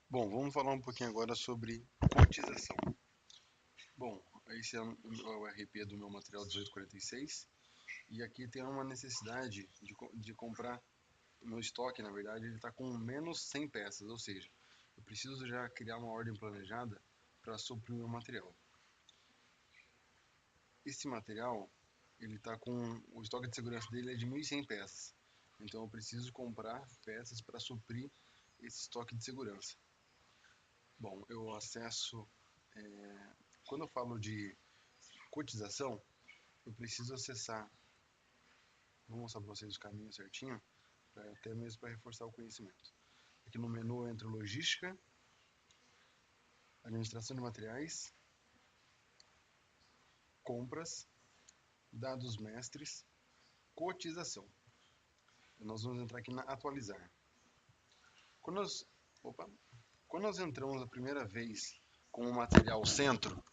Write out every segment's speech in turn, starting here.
Bom, vamos falar um pouquinho agora sobre cotização. Bom, esse é o RP do meu material 1846 e aqui tem uma necessidade de comprar. O meu estoque, na verdade, ele está com menos 100 peças, ou seja, eu preciso já criar uma ordem planejada para suprir o meu material. Esse material, ele está com o estoque de segurança dele é de 1.100 peças, então eu preciso comprar peças para suprir esse estoque de segurança. Bom, eu acesso. Quando eu falo de cotização, eu preciso acessar. Vou mostrar para vocês o caminho certinho, até mesmo para reforçar o conhecimento. Aqui no menu eu entro logística, administração de materiais, compras, dados mestres, cotização. Nós vamos entrar aqui na atualizar. Quando nós, opa, quando nós entramos a primeira vez com o material centro,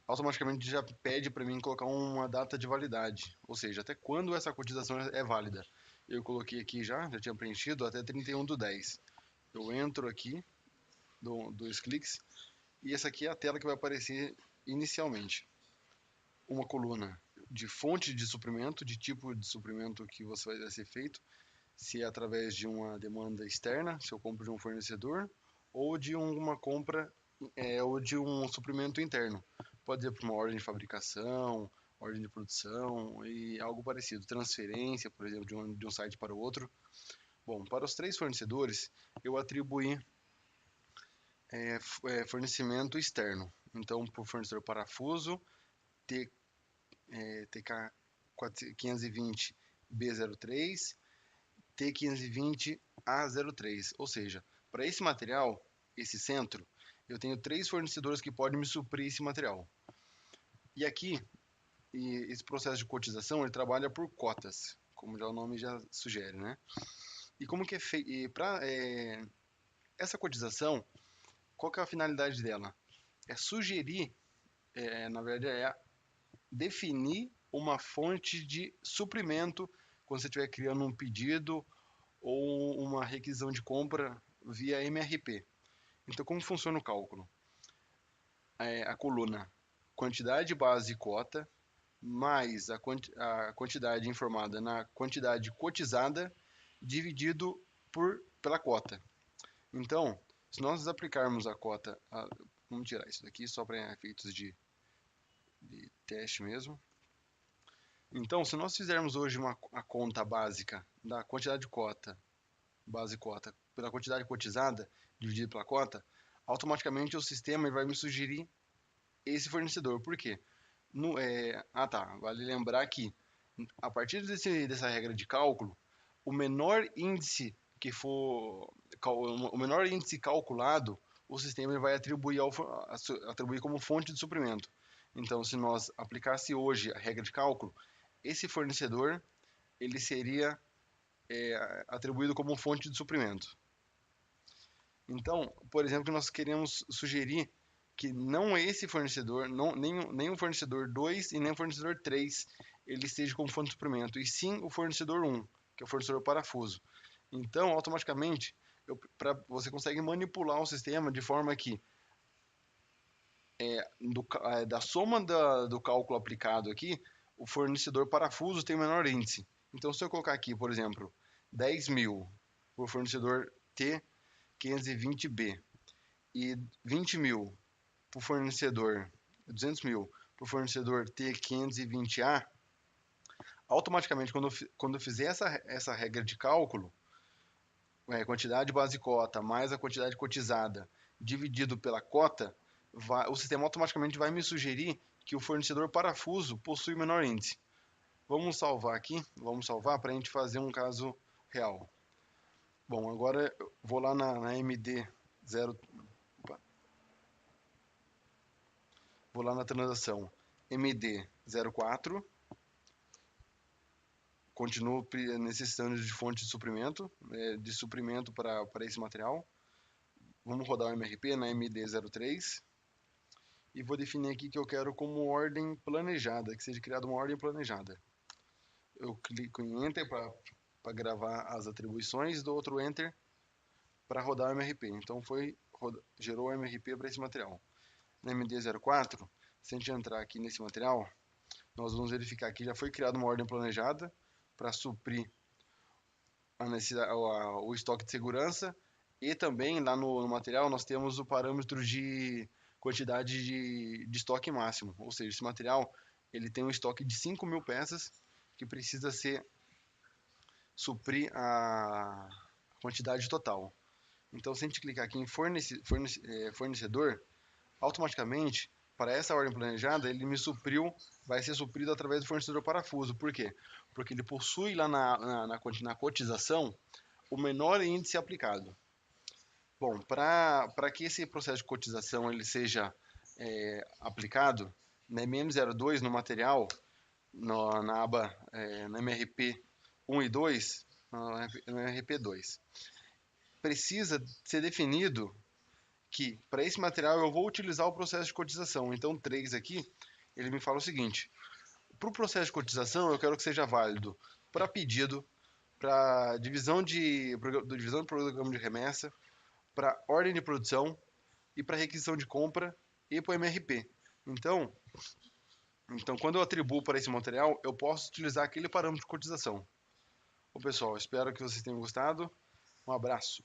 automaticamente já pede para mim colocar uma data de validade, ou seja, até quando essa cotização é válida. Eu coloquei aqui já tinha preenchido até 31/10. Eu entro aqui, dou 2 cliques, e essa aqui é a tela que vai aparecer inicialmente. Uma coluna de fonte de suprimento, de tipo de suprimento que você vai ser feito, se é através de uma demanda externa, se eu compro de um fornecedor, ou de uma compra ou de um suprimento interno. Pode ser para uma ordem de fabricação, ordem de produção e algo parecido. Transferência, por exemplo, de um site para o outro. Bom, para os 3 fornecedores, eu atribuí fornecimento externo. Então, para o fornecedor parafuso, TK 520 B03, T520 A03. Ou seja, para esse material, esse centro, eu tenho 3 fornecedores que podem me suprir esse material. E aqui, esse processo de cotização, ele trabalha por cotas, como já o nome já sugere, né? E como que é feito? E para essa cotização, qual que é a finalidade dela? É sugerir, na verdade, é definir uma fonte de suprimento quando você estiver criando um pedido ou uma requisição de compra via MRP. Então, como funciona o cálculo? A coluna quantidade base cota mais a quantidade informada na quantidade cotizada dividido pela cota. Então, se nós aplicarmos a cota, vamos tirar isso daqui só para efeitos de teste mesmo. Então, se nós fizermos hoje a conta básica da quantidade de cota, base cota, pela quantidade cotizada, dividido pela cota, automaticamente o sistema vai me sugerir esse fornecedor. Por quê? Vale lembrar que a partir dessa regra de cálculo, o menor índice que for, o menor índice calculado, o sistema vai atribuir como fonte de suprimento. Então, se nós aplicasse hoje a regra de cálculo, esse fornecedor ele seria atribuído como fonte de suprimento. Então, por exemplo, nós queremos sugerir que não esse fornecedor, não, nem o fornecedor 2 e nem o fornecedor 3, ele esteja como fonte de suprimento, e sim o fornecedor 1, que é o fornecedor parafuso. Então, automaticamente, você consegue manipular o sistema de forma que da soma do cálculo aplicado aqui, o fornecedor parafuso tem o menor índice. Então, se eu colocar aqui, por exemplo, 10.000 para o fornecedor T520B e 20.000 para o fornecedor, 200.000 para o fornecedor T520A, automaticamente, quando eu fizer essa regra de cálculo, quantidade base cota mais a quantidade cotizada dividido pela cota, o sistema automaticamente vai me sugerir que o fornecedor parafuso possui menor índice. Vamos salvar aqui, vamos salvar para a gente fazer um caso real. Bom, agora eu vou lá na MD 0, vou lá na transação MD04, continuo necessitando de fonte de suprimento para esse material. Vamos rodar o MRP na MD03 e vou definir aqui que eu quero como ordem planejada, que seja criada uma ordem planejada. Eu clico em Enter para gravar as atribuições, dou outro Enter para rodar o MRP. Então foi gerou MRP para esse material. Na MD04, se a gente entrar aqui nesse material, nós vamos verificar que já foi criada uma ordem planejada para suprir o estoque de segurança, e também lá no material nós temos o parâmetro de quantidade de estoque máximo, ou seja, esse material ele tem um estoque de 5.000 peças que precisa suprir a quantidade total. Então, se a gente clicar aqui em fornecedor, automaticamente, para essa ordem planejada, ele vai ser suprido através do fornecedor parafuso. Por quê? Porque ele possui lá na cotização o menor índice aplicado. Bom, para que esse processo de cotização ele seja aplicado, na MM02, no material, na aba, na MRP 1 e 2, no MRP 2, precisa ser definido que para esse material eu vou utilizar o processo de cotização. Então, 3 aqui, ele me fala o seguinte: para o processo de cotização, eu quero que seja válido para pedido, para divisão do programa de remessa, para ordem de produção e para requisição de compra e para o MRP. Então, quando eu atribuo para esse material, eu posso utilizar aquele parâmetro de cotização. Bom, pessoal, espero que vocês tenham gostado. Um abraço.